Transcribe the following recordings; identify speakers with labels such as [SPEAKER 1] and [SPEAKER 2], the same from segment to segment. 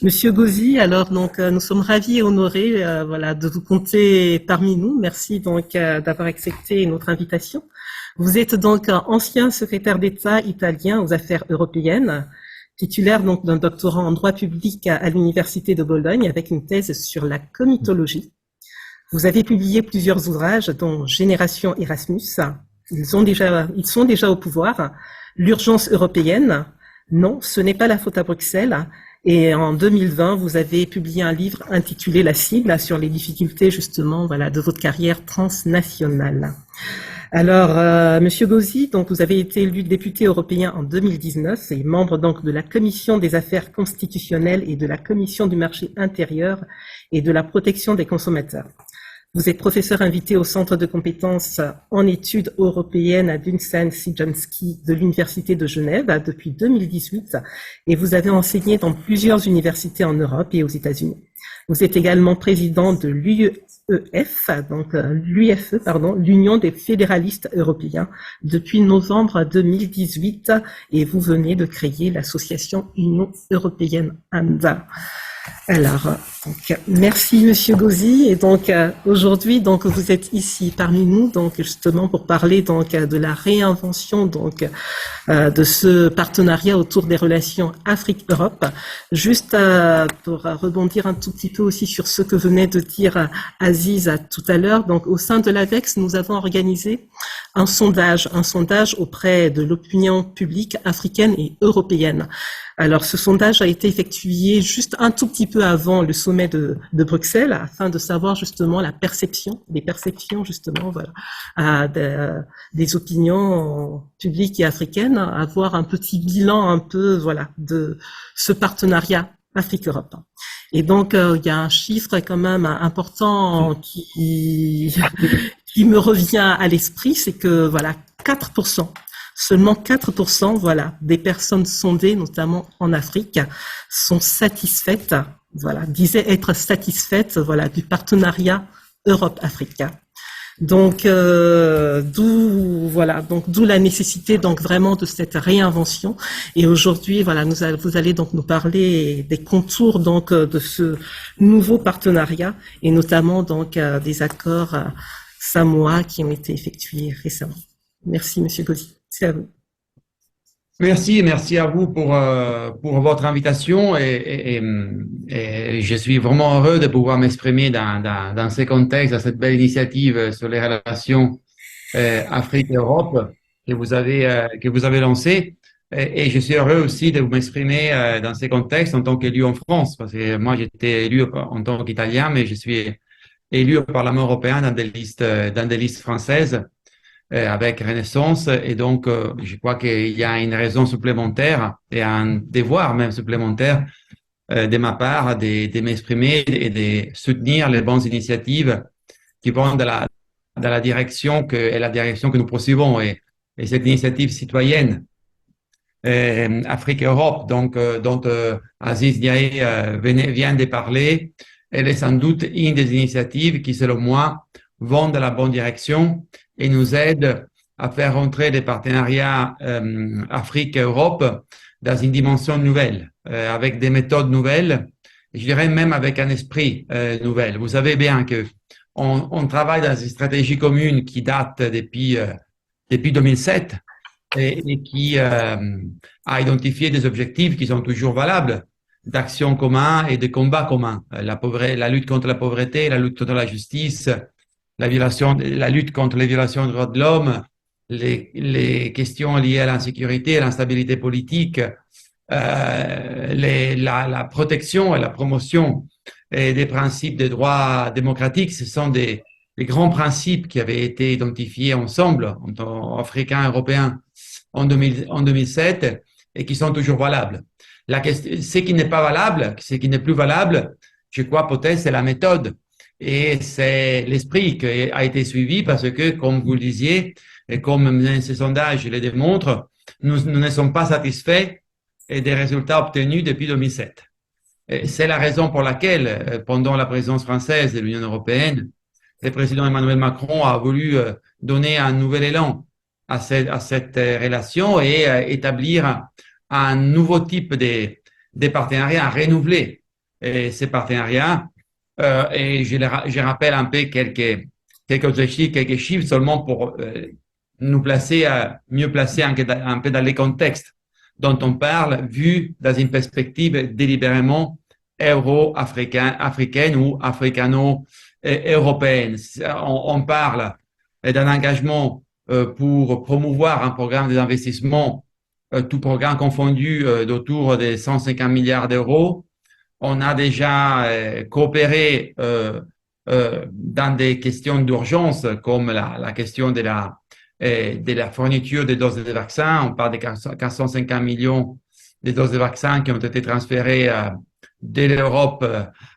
[SPEAKER 1] Monsieur Gauzy, alors donc nous sommes ravis et honorés voilà de vous compter parmi nous. Merci donc d'avoir accepté notre invitation. Vous êtes donc ancien secrétaire d'État italien aux affaires européennes, titulaire donc d'un doctorat en droit public à l'université de Bologne avec une thèse sur la comitologie. Vous avez publié plusieurs ouvrages dont Génération Erasmus. Ils sont déjà au pouvoir. L'urgence européenne. Non, ce n'est pas la faute à Bruxelles. Et en 2020, vous avez publié un livre intitulé La cible sur les difficultés justement voilà de votre carrière transnationale. Alors, Monsieur Gauzy, donc vous avez été élu député européen en 2019 et membre donc de la Commission des affaires constitutionnelles et de la Commission du marché intérieur et de la protection des consommateurs. Vous êtes professeur invité au Centre de compétences en études européennes à Dunstan Sidjanski de l'Université de Genève depuis 2018 et vous avez enseigné dans plusieurs universités en Europe et aux États-Unis. Vous êtes également président de l'UEF, donc l'UFE, l'Union des fédéralistes européens, depuis novembre 2018 et vous venez de créer l'association Union européenne ANDA. Alors, donc, merci Monsieur Gauzy. Et donc aujourd'hui, donc vous êtes ici parmi nous, donc justement pour parler donc de la réinvention donc de ce partenariat autour des relations Afrique-Europe. Juste pour rebondir un tout petit peu aussi sur ce que venait de dire Aziz tout à l'heure. Donc au sein de l'AVEX, nous avons organisé un sondage auprès de l'opinion publique africaine et européenne. Alors, ce sondage a été effectué juste un tout petit peu avant le sommet de Bruxelles, afin de savoir justement les perceptions justement, voilà, des opinions publiques et africaines, avoir un petit bilan un peu, voilà, de ce partenariat Afrique-Europe. Et donc, il y a un chiffre quand même important qui me revient à l'esprit, c'est que voilà, 4%. Seulement 4%, voilà, des personnes sondées, notamment en Afrique, sont satisfaites, voilà, disaient être satisfaites, voilà, du partenariat Europe-Afrique. Donc, d'où la nécessité, donc, vraiment de cette réinvention. Et aujourd'hui, voilà, vous allez donc nous parler des contours, donc, de ce nouveau partenariat et notamment, donc, des accords Samoa qui ont été effectués récemment. Merci, Monsieur Gauzy. C'est à vous.
[SPEAKER 2] Merci à vous pour votre invitation et je suis vraiment heureux de pouvoir m'exprimer dans ce contexte, dans cette belle initiative sur les relations Afrique-Europe que vous avez lancée. Et je suis heureux aussi de m'exprimer dans ce contexte en tant qu'élu en France, parce que moi j'étais élu en tant qu'Italien, mais je suis élu au Parlement européen dans des listes françaises. Avec Renaissance et donc je crois qu'il y a une raison supplémentaire et un devoir même supplémentaire de ma part de m'exprimer et de soutenir les bonnes initiatives qui vont dans la direction que nous poursuivons et cette initiative citoyenne Afrique-Europe donc dont Aziz Diaye vient de parler. Elle est sans doute une des initiatives qui selon moi vont dans la bonne direction et nous aide à faire rentrer des partenariats Afrique-Europe dans une dimension nouvelle, avec des méthodes nouvelles, et je dirais même avec un esprit nouvel. Vous savez bien que on travaille dans une stratégie commune qui date depuis 2007 et qui a identifié des objectifs qui sont toujours valables, d'action commune et de combat commun. La lutte contre la pauvreté, la lutte contre la justice, la lutte contre les violations des droits de l'homme, les questions liées à l'insécurité, à l'instabilité politique, la protection et la promotion des principes des droits démocratiques, ce sont des grands principes qui avaient été identifiés ensemble, entre Africains et Européens, en 2007 et qui sont toujours valables. Ce qui n'est pas valable, ce qui n'est plus valable, je crois peut-être, c'est la méthode. Et c'est l'esprit qui a été suivi parce que, comme vous le disiez, et comme ces sondages le démontrent, nous ne sommes pas satisfaits des résultats obtenus depuis 2007. C'est la raison pour laquelle, pendant la présidence française de l'Union européenne, le président Emmanuel Macron a voulu donner un nouvel élan à cette relation et établir un nouveau type de des partenariats renouvelés. Et ces partenariats, et je rappelle un peu quelques chiffres seulement pour nous placer, mieux placer un peu dans les contextes dont on parle, vu dans une perspective délibérément africaine ou africano-européenne. On parle d'un engagement pour promouvoir un programme d'investissement, tout programme confondu, d'autour de 150 milliards d'euros. On a déjà coopéré dans des questions d'urgence, comme la question de la fourniture des doses de vaccins. On parle de 450 millions de doses de vaccins qui ont été transférées de l'Europe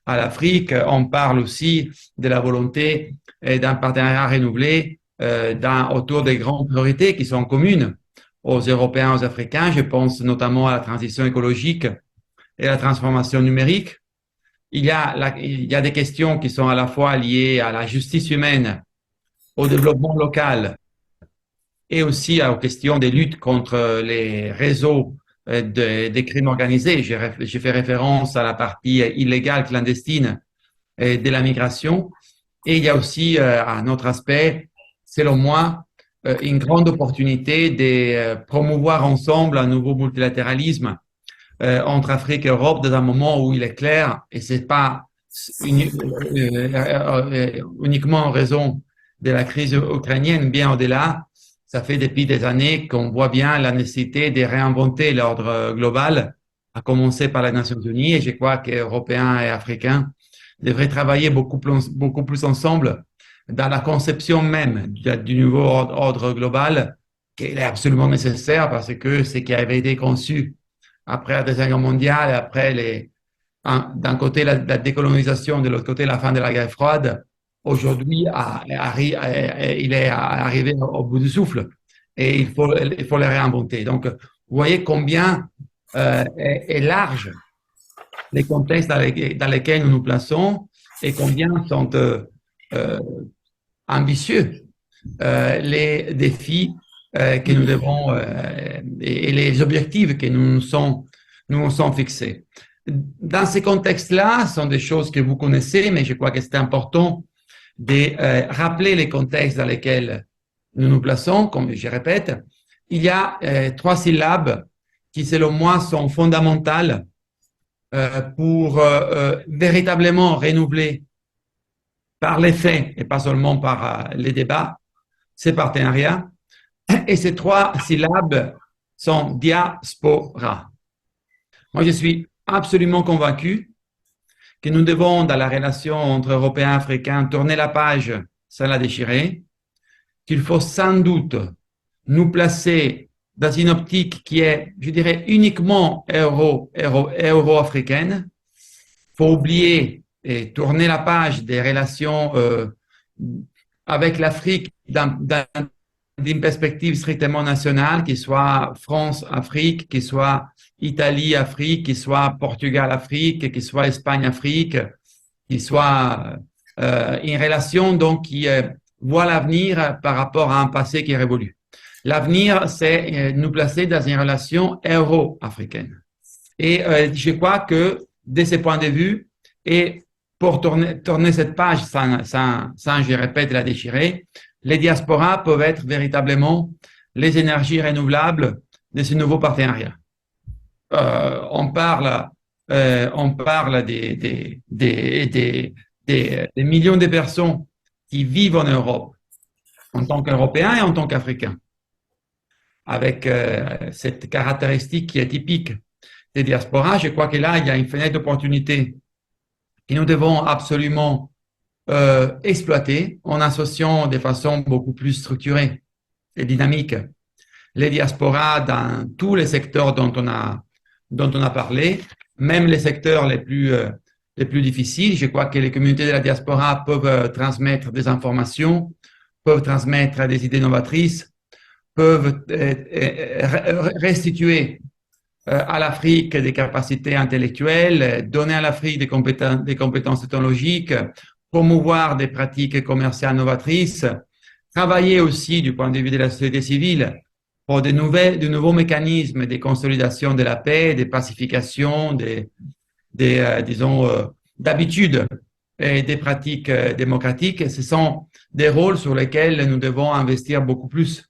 [SPEAKER 2] à l'Afrique. On parle aussi de la volonté d'un partenariat renouvelé autour des grandes priorités qui sont communes aux Européens, aux Africains. Je pense notamment à la transition écologique et la transformation numérique. Il y a des questions qui sont à la fois liées à la justice humaine, au développement local et aussi aux questions des luttes contre les réseaux des crimes organisés. J'ai fait référence à la partie illégale, clandestine de la migration. Et il y a aussi un autre aspect, selon moi, une grande opportunité de promouvoir ensemble un nouveau multilatéralisme entre Afrique et Europe dans un moment où il est clair, et c'est pas uniquement en raison de la crise ukrainienne, bien au-delà, ça fait depuis des années qu'on voit bien la nécessité de réinventer l'ordre global, à commencer par les Nations Unies, et je crois qu'Européens et Africains devraient travailler beaucoup plus ensemble dans la conception même du nouveau ordre global, qui est absolument nécessaire parce que ce qui avait été conçu après la Deuxième Guerre mondiale, après d'un côté la décolonisation, de l'autre côté la fin de la guerre froide, aujourd'hui il est arrivé au bout du souffle et il faut le réinventer. Donc, vous voyez combien est large les contextes dans lesquels nous nous plaçons et combien sont ambitieux les défis que nous devons et les objectifs que nous nous sommes fixés. Dans ces contextes-là, ce sont des choses que vous connaissez, mais je crois que c'est important de rappeler les contextes dans lesquels nous nous plaçons. Comme je répète, il y a 3 syllabes qui, selon moi, sont fondamentales pour véritablement renouveler par les faits et pas seulement par les débats ces partenariats. Et ces 3 syllabes sont diaspora. Moi, je suis absolument convaincu que nous devons, dans la relation entre Européens et Africains, tourner la page sans la déchirer, qu'il faut sans doute nous placer dans une optique qui est, je dirais, uniquement euro-africaine. Il faut oublier et tourner la page des relations avec l'Afrique d'une perspective strictement nationale, qui soit France-Afrique, qui soit Italie-Afrique, qui soit Portugal-Afrique, qui soit Espagne-Afrique, qui soit une relation donc qui voit l'avenir par rapport à un passé qui est révolu. L'avenir, c'est nous placer dans une relation euro-africaine. Et je crois que, de ce point de vue, et pour tourner cette page sans, je répète, la déchirer, les diasporas peuvent être véritablement les énergies renouvelables de ce nouveau partenariat. On parle des millions de personnes qui vivent en Europe en tant qu'Européens et en tant qu'Africains, avec cette caractéristique qui est typique des diasporas. Je crois que là, il y a une fenêtre d'opportunité que nous devons absolument exploiter en associant de façon beaucoup plus structurée et dynamique les diasporas dans tous les secteurs dont on a parlé, même les secteurs les plus difficiles. Je crois que les communautés de la diaspora peuvent transmettre des informations, peuvent transmettre des idées novatrices, peuvent restituer à l'Afrique des capacités intellectuelles, donner à l'Afrique des compétences technologiques, promouvoir des pratiques commerciales novatrices, travailler aussi du point de vue de la société civile pour de nouveaux mécanismes de consolidation de la paix, de pacification, disons, d'habitudes et des pratiques démocratiques. Ce sont des rôles sur lesquels nous devons investir beaucoup plus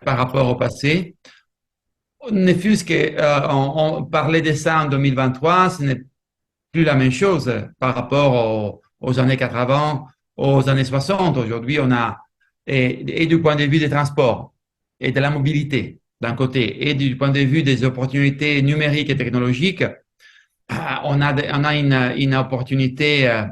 [SPEAKER 2] par rapport au passé. Ne fût-ce qu'on parlait de ça en 2023, ce n'est plus la même chose par rapport aux années 80, aux années 60. Aujourd'hui, on a, et du point de vue des transports et de la mobilité d'un côté, et du point de vue des opportunités numériques et technologiques, on a une opportunité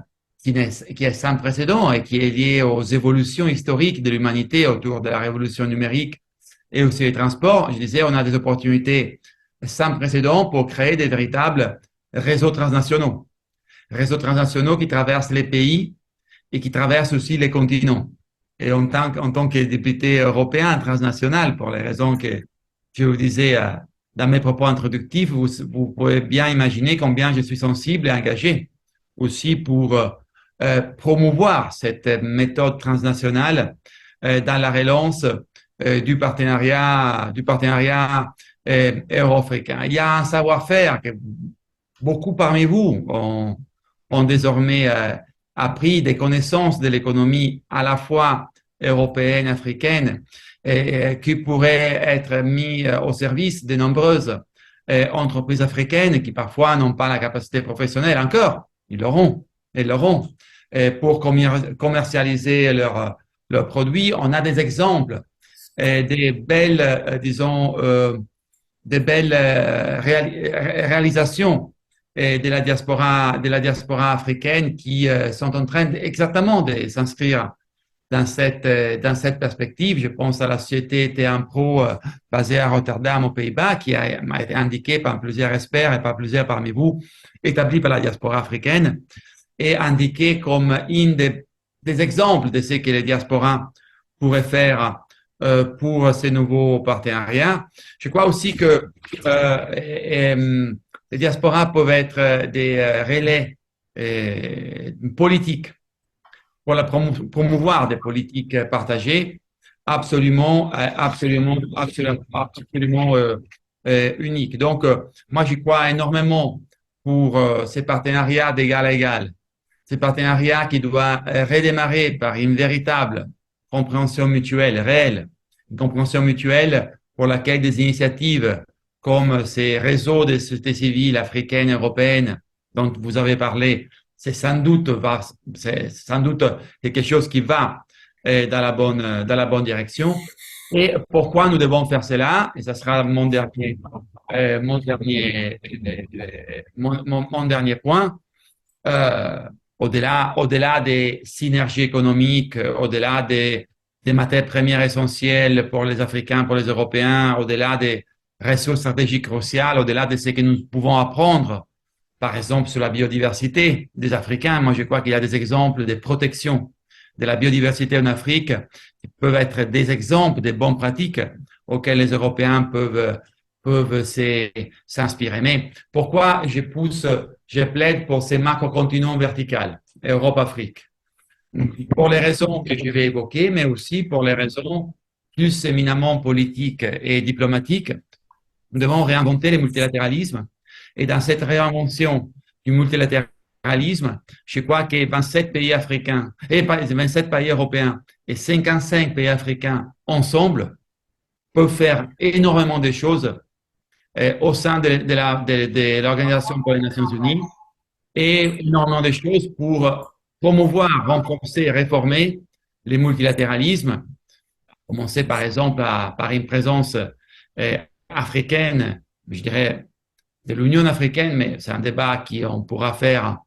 [SPEAKER 2] qui est sans précédent et qui est liée aux évolutions historiques de l'humanité autour de la révolution numérique et aussi les transports. Je disais, on a des opportunités sans précédent pour créer des véritables réseaux transnationaux. Réseaux transnationaux qui traversent les pays et qui traversent aussi les continents. Et en tant que député européen transnational, pour les raisons que je vous disais dans mes propos introductifs, vous pouvez bien imaginer combien je suis sensible et engagé aussi pour promouvoir cette méthode transnationale dans la relance du partenariat euro-africain. Il y a un savoir-faire que beaucoup parmi vous ont désormais appris, des connaissances de l'économie à la fois européenne, africaine, qui pourraient être mis au service de nombreuses entreprises africaines qui parfois n'ont pas la capacité professionnelle encore. Ils l'auront, pour commercialiser leurs produits. On a des exemples, des belles, disons, des belles réalisations de la diaspora africaine qui sont en train exactement de s'inscrire dans cette perspective. Je pense à la société T1 Pro basée à Rotterdam, aux Pays-Bas, qui m'a été indiquée par plusieurs experts et par plusieurs parmi vous, établie par la diaspora africaine, et indiquée comme des exemples de ce que les diasporas pourraient faire pour ces nouveaux partenariats. Je crois aussi que les diasporas peuvent être des relais politiques pour promouvoir des politiques partagées absolument uniques. Donc, moi, j'y crois énormément pour ces partenariats d'égal à égal, ces partenariats qui doivent redémarrer par une véritable compréhension mutuelle réelle, une compréhension mutuelle pour laquelle des initiatives comme ces réseaux de sociétés civiles africaines, européennes, dont vous avez parlé, c'est sans doute quelque chose qui va dans la bonne direction. Et pourquoi nous devons faire cela? Et ça sera mon dernier point. Au-delà des synergies économiques, au-delà des matières premières essentielles pour les Africains, pour les Européens, au-delà des ressources stratégiques cruciales, au-delà de ce que nous pouvons apprendre, par exemple, sur la biodiversité des Africains. Moi, je crois qu'il y a des exemples de protection de la biodiversité en Afrique qui peuvent être des exemples de bonnes pratiques auxquelles les Européens peuvent s'inspirer. Mais pourquoi je plaide pour ces macro-continents verticales, Europe-Afrique? Pour les raisons que je vais évoquer, mais aussi pour les raisons plus éminemment politiques et diplomatiques. Nous devons réinventer le multilatéralisme. Et dans cette réinvention du multilatéralisme, je crois que 27 pays africains, et 27 pays européens et 55 pays africains ensemble peuvent faire énormément de choses au sein de l'Organisation pour les Nations Unies et énormément de choses pour promouvoir, renforcer et réformer les multilatéralismes. Commencer par exemple par une présence africaine, je dirais, de l'Union africaine, mais c'est un débat qu'on pourra faire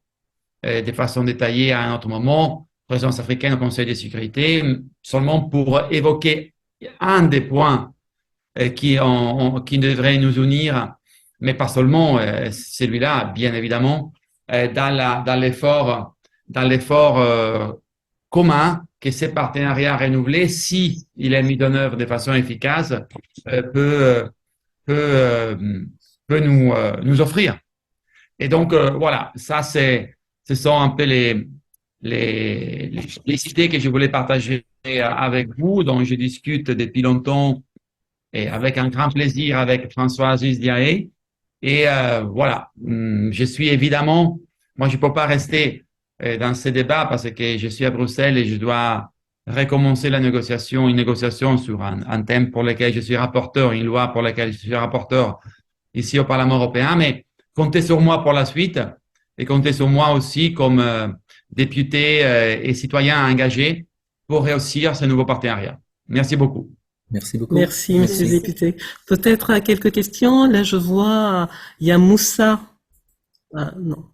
[SPEAKER 2] de façon détaillée à un autre moment, présence africaine au Conseil de sécurité, seulement pour évoquer un des points qui devrait nous unir, mais pas seulement celui-là, bien évidemment, dans l'effort commun que ces partenariats renouvelés, si il est mis en œuvre de façon efficace, peut nous offrir. Et donc, voilà, ce sont un peu les idées que je voulais partager avec vous, dont je discute depuis longtemps et avec un grand plaisir avec François Aziz Diaye. Et voilà, je suis évidemment, moi je peux pas rester dans ces débats parce que je suis à Bruxelles et je dois recommencer une négociation sur un thème pour lequel je suis rapporteur, une loi pour laquelle je suis rapporteur ici au Parlement européen, mais comptez sur moi pour la suite et comptez sur moi aussi comme député et citoyen engagé pour réussir ce nouveau partenariat. Merci beaucoup.
[SPEAKER 3] Merci beaucoup.
[SPEAKER 1] Merci, monsieur le député. Peut-être quelques questions. Là, je vois, il y a Moussa. Ah, non.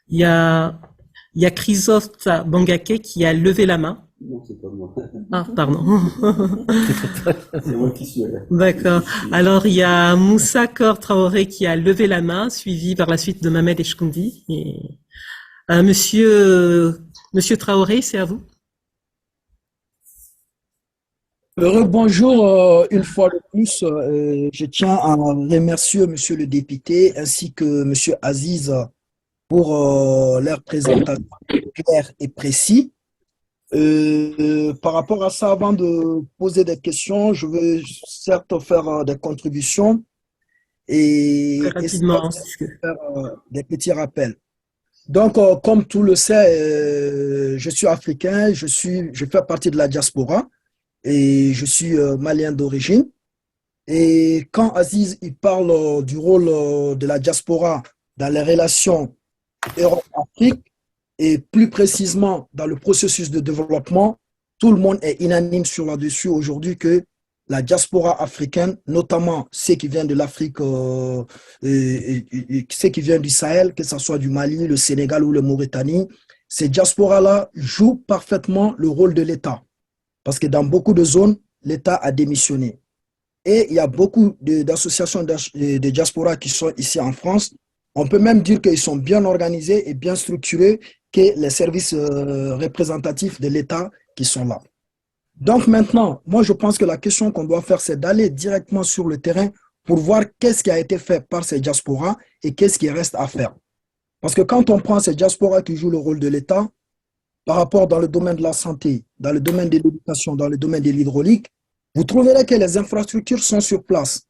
[SPEAKER 1] Il y a Chrysoste Bangake qui a levé la main.
[SPEAKER 3] Non, c'est pas moi.
[SPEAKER 1] Ah, pardon.
[SPEAKER 3] C'est moi qui suis là.
[SPEAKER 1] D'accord. Alors, il y a Moussa Kor Traoré qui a levé la main, suivi par la suite de Mohamed Eshkoundi. Et, monsieur Traoré, c'est à vous.
[SPEAKER 4] Bonjour, une fois de plus, je tiens à remercier monsieur le député ainsi que monsieur Aziz pour leur présentation claire et précise. Par rapport à ça, avant de poser des questions, je veux certes faire des contributions et
[SPEAKER 1] Rapidement.
[SPEAKER 4] faire des petits rappels. Donc, comme tout le sait, je suis africain, je fais partie de la diaspora et je suis malien d'origine. Et quand Aziz il parle du rôle de la diaspora dans les relations Europe-Afrique, et plus précisément dans le processus de développement, tout le monde est unanime sur là-dessus aujourd'hui que la diaspora africaine, notamment ceux qui viennent de l'Afrique, ceux qui viennent du Sahel, que ce soit du Mali, le Sénégal ou le Mauritanie, ces diasporas-là jouent parfaitement le rôle de l'État. Parce que dans beaucoup de zones, l'État a démissionné. Et il y a beaucoup d'associations de diaspora qui sont ici en France. On peut même dire qu'ils sont bien organisés et bien structurés que les services représentatifs de l'État qui sont là. Donc maintenant, moi je pense que la question qu'on doit faire, c'est d'aller directement sur le terrain pour voir qu'est-ce qui a été fait par ces diasporas et qu'est-ce qui reste à faire. Parce que quand on prend ces diasporas qui jouent le rôle de l'État, par rapport dans le domaine de la santé, dans le domaine de l'éducation, dans le domaine de l'hydraulique, vous trouverez que les infrastructures sont sur place.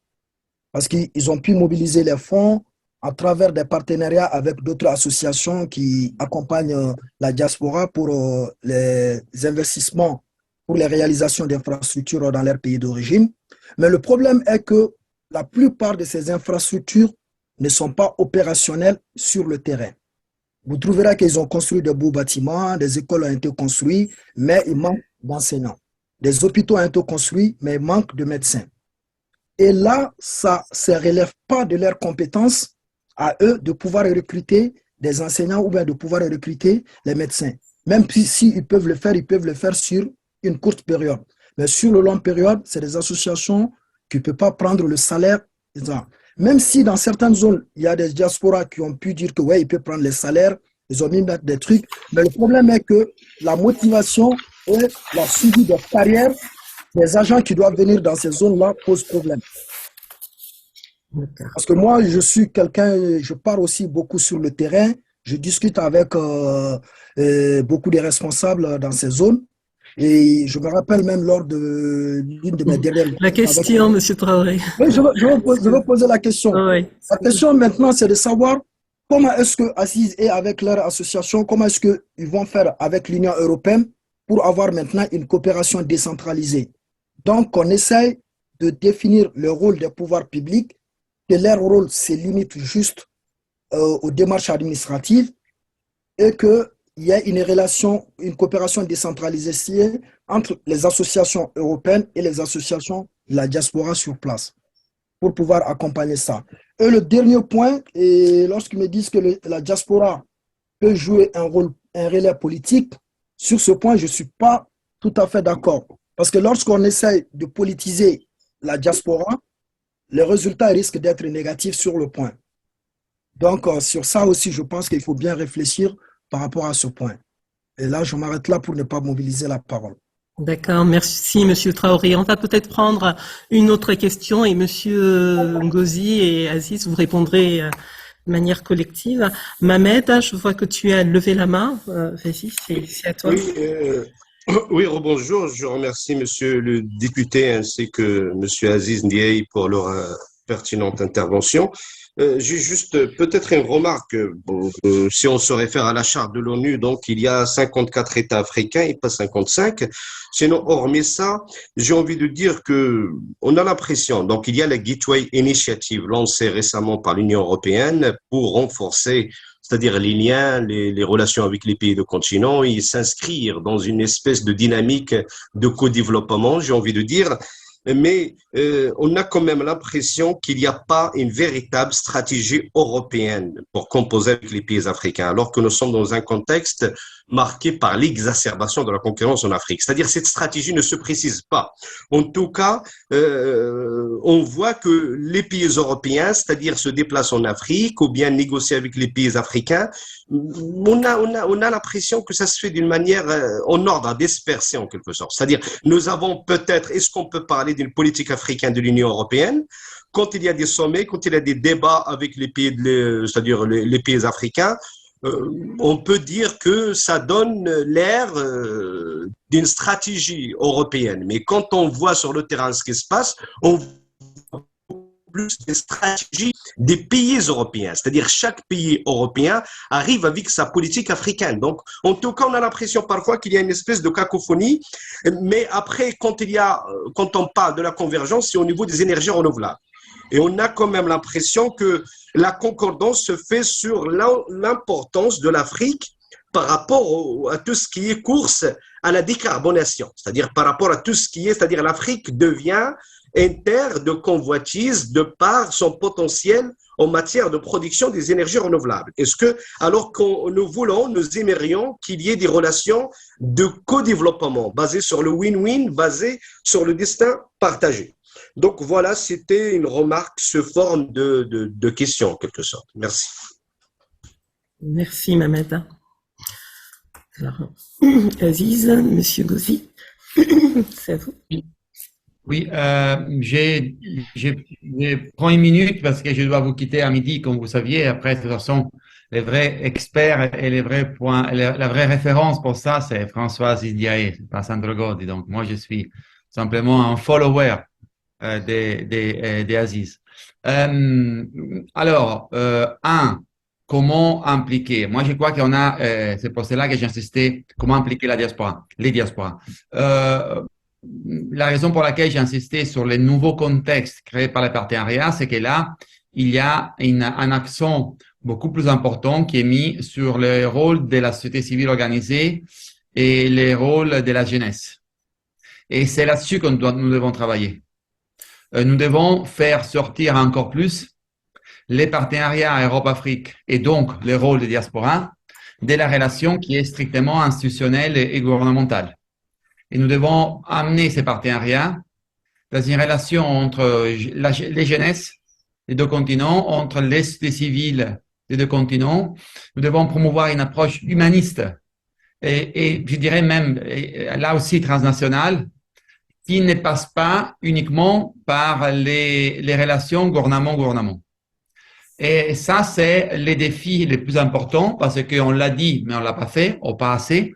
[SPEAKER 4] Parce qu'ils ont pu mobiliser les fonds à travers des partenariats avec d'autres associations qui accompagnent la diaspora pour les investissements, pour les réalisations d'infrastructures dans leur pays d'origine. Mais le problème est que la plupart de ces infrastructures ne sont pas opérationnelles sur le terrain. Vous trouverez qu'ils ont construit de beaux bâtiments, des écoles ont été construites, mais il manque d'enseignants. Des hôpitaux ont été construits, mais il manque de médecins. Et là, ça ne relève pas de leurs compétences à eux de pouvoir recruter des enseignants ou bien de pouvoir recruter les médecins. Même si ils peuvent le faire sur une courte période. Mais sur le long période, c'est des associations qui ne peuvent pas prendre le salaire. Même si dans certaines zones, il y a des diasporas qui ont pu dire que ouais, ils peuvent prendre les salaires, ils ont mis des trucs. Mais le problème est que la motivation et la suivi de carrière des agents qui doivent venir dans ces zones-là pose problème. Parce que moi, je suis quelqu'un, je pars aussi beaucoup sur le terrain, je discute avec beaucoup de responsables dans ces zones. Et je me rappelle même lors de l'une de mes dernières...
[SPEAKER 1] La question, monsieur Traoré.
[SPEAKER 4] Oui, je veux poser la question.
[SPEAKER 1] Oui.
[SPEAKER 4] La question maintenant, c'est de savoir comment est-ce que Aziz et avec leur association, comment est-ce qu'ils vont faire avec l'Union européenne pour avoir maintenant une coopération décentralisée. Donc, on essaye de définir le rôle des pouvoirs publics, que leur rôle se limite juste aux démarches administratives et qu'il y ait une relation, une coopération décentralisée entre les associations européennes et les associations de la diaspora sur place pour pouvoir accompagner ça. Et le dernier point, et lorsqu'ils me disent que la diaspora peut jouer un relais politique, sur ce point, je ne suis pas tout à fait d'accord. Parce que lorsqu'on essaie de politiser la diaspora, les résultats risquent d'être négatifs sur le point. Donc, sur ça aussi, je pense qu'il faut bien réfléchir par rapport à ce point. Et là, je m'arrête là pour ne pas mobiliser la parole.
[SPEAKER 1] D'accord, merci monsieur Traoré. On va peut-être prendre une autre question et monsieur Ngozi et Aziz, vous répondrez de manière collective. Mohamed, je vois que tu as levé la main. Vas-y, c'est à toi.
[SPEAKER 5] Oui, Oui, rebonjour. Je remercie Monsieur le député ainsi que Monsieur Aziz Ndiaye pour leur pertinente intervention. J'ai juste peut-être une remarque. Bon, si on se réfère à la charte de l'ONU, donc il y a 54 États africains et pas 55. Sinon, hormis ça, j'ai envie de dire que on a l'impression. Donc il y a la Gateway Initiative lancée récemment par l'Union européenne pour renforcer, c'est-à-dire les liens, les relations avec les pays du continent et s'inscrire dans une espèce de dynamique de co-développement, j'ai envie de dire. Mais on a quand même l'impression qu'il n'y a pas une véritable stratégie européenne pour composer avec les pays africains, alors que nous sommes dans un contexte marqué par l'exacerbation de la concurrence en Afrique. C'est-à-dire cette stratégie ne se précise pas. En tout cas, on voit que les pays européens, c'est-à-dire se déplacent en Afrique ou bien négocient avec les pays africains, on a l'impression que ça se fait d'une manière en ordre dispersé en quelque sorte. C'est-à-dire, nous avons peut-être, est-ce qu'on peut parler d'une politique africaine de l'Union européenne quand il y a des sommets, quand il y a des débats avec les pays, c'est-à-dire les pays africains, on peut dire que ça donne l'air d'une stratégie européenne. Mais quand on voit sur le terrain ce qui se passe, on voit plus des stratégies des pays européens. C'est-à-dire chaque pays européen arrive avec sa politique africaine. Donc, en tout cas, on a l'impression parfois qu'il y a une espèce de cacophonie. Mais après, quand on parle de la convergence, c'est au niveau des énergies renouvelables. Et on a quand même l'impression que la concordance se fait sur l'importance de l'Afrique par rapport à tout ce qui est course à la décarbonation, c'est-à-dire par rapport à tout ce qui est, c'est-à-dire l'Afrique devient une terre de convoitise de par son potentiel en matière de production des énergies renouvelables. Est-ce que, alors que nous aimerions qu'il y ait des relations de co-développement basées sur le win-win, basées sur le destin partagé? Donc voilà, c'était une remarque sous forme de question en quelque sorte. Merci.
[SPEAKER 1] Merci Mamada. Alors, Aziz, Monsieur Gauzy, c'est à vous.
[SPEAKER 2] Oui, je prends une minute parce que je dois vous quitter à midi, comme vous saviez. Après, de toute façon, les vrais experts et les vrais points, la vraie référence pour ça, c'est François Ndiaye, pas Sandro Gauzy. Donc, moi, je suis simplement un follower des Aziz. Alors, comment impliquer? Moi, je crois qu'on a, c'est pour cela que j'ai insisté, comment impliquer la diaspora, les diasporas. La raison pour laquelle j'ai insisté sur les nouveaux contextes créés par les partenariats, c'est que là, il y a un accent beaucoup plus important qui est mis sur le rôle de la société civile organisée et les rôles de la jeunesse. Et c'est là-dessus que nous devons travailler. Nous devons faire sortir encore plus les partenariats Europe-Afrique et donc le rôle des diasporas de la relation qui est strictement institutionnelle et gouvernementale. Et nous devons amener ces partenariats dans une relation entre les jeunesses des deux continents, entre les sociétés civiles des deux continents. Nous devons promouvoir une approche humaniste et je dirais même là aussi transnationale, qui ne passe pas uniquement par les relations gouvernement-gouvernement. Et ça, c'est les défis les plus importants parce qu'on l'a dit, mais on l'a pas fait, ou pas assez.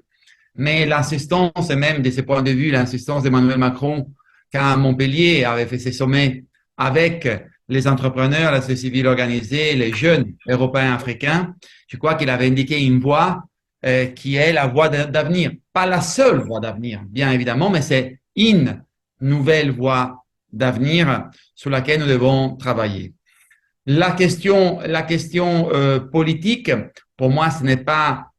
[SPEAKER 2] Mais l'insistance, et même de ce point de vue, l'insistance d'Emmanuel Macron, quand Montpellier avait fait ses sommets avec les entrepreneurs, la société civile organisée, les jeunes européens, africains, je crois qu'il avait indiqué une voie qui est la voie d'avenir. Pas la seule voie d'avenir, bien évidemment, mais c'est une nouvelle voie d'avenir sur laquelle nous devons travailler. La question politique, pour moi, ce n'est pas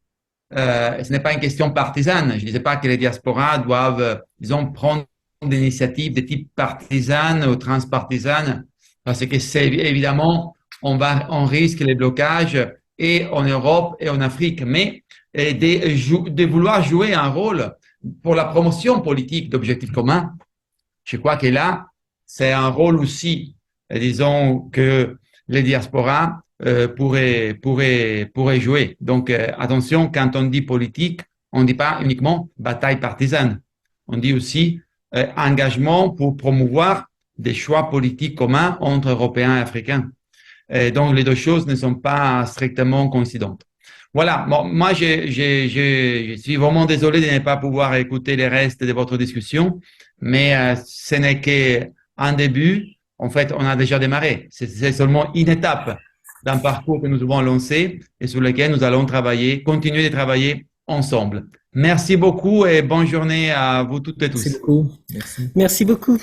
[SPEAKER 2] une question partisane. Je ne disais pas que les diasporas doivent, disons, prendre des initiatives de type partisane ou transpartisane, parce que c'est évidemment, on risque les blocages et en Europe et en Afrique, mais de vouloir jouer un rôle pour la promotion politique d'objectifs communs. Je crois que là, c'est un rôle aussi, disons, que les diasporas pourraient jouer. Donc, attention, quand on dit politique, on ne dit pas uniquement bataille partisane. On dit aussi engagement pour promouvoir des choix politiques communs entre Européens et Africains. Et donc, les deux choses ne sont pas strictement coïncidentes. Voilà, bon, moi je suis vraiment désolé de ne pas pouvoir écouter les restes de votre discussion, mais ce n'est qu'un début. En fait, on a déjà démarré. C'est seulement une étape d'un parcours que nous avons lancé et sur lequel nous allons travailler, continuer de travailler ensemble. Merci beaucoup et bonne journée à vous toutes et tous.
[SPEAKER 3] Merci beaucoup. Merci.
[SPEAKER 1] Merci beaucoup.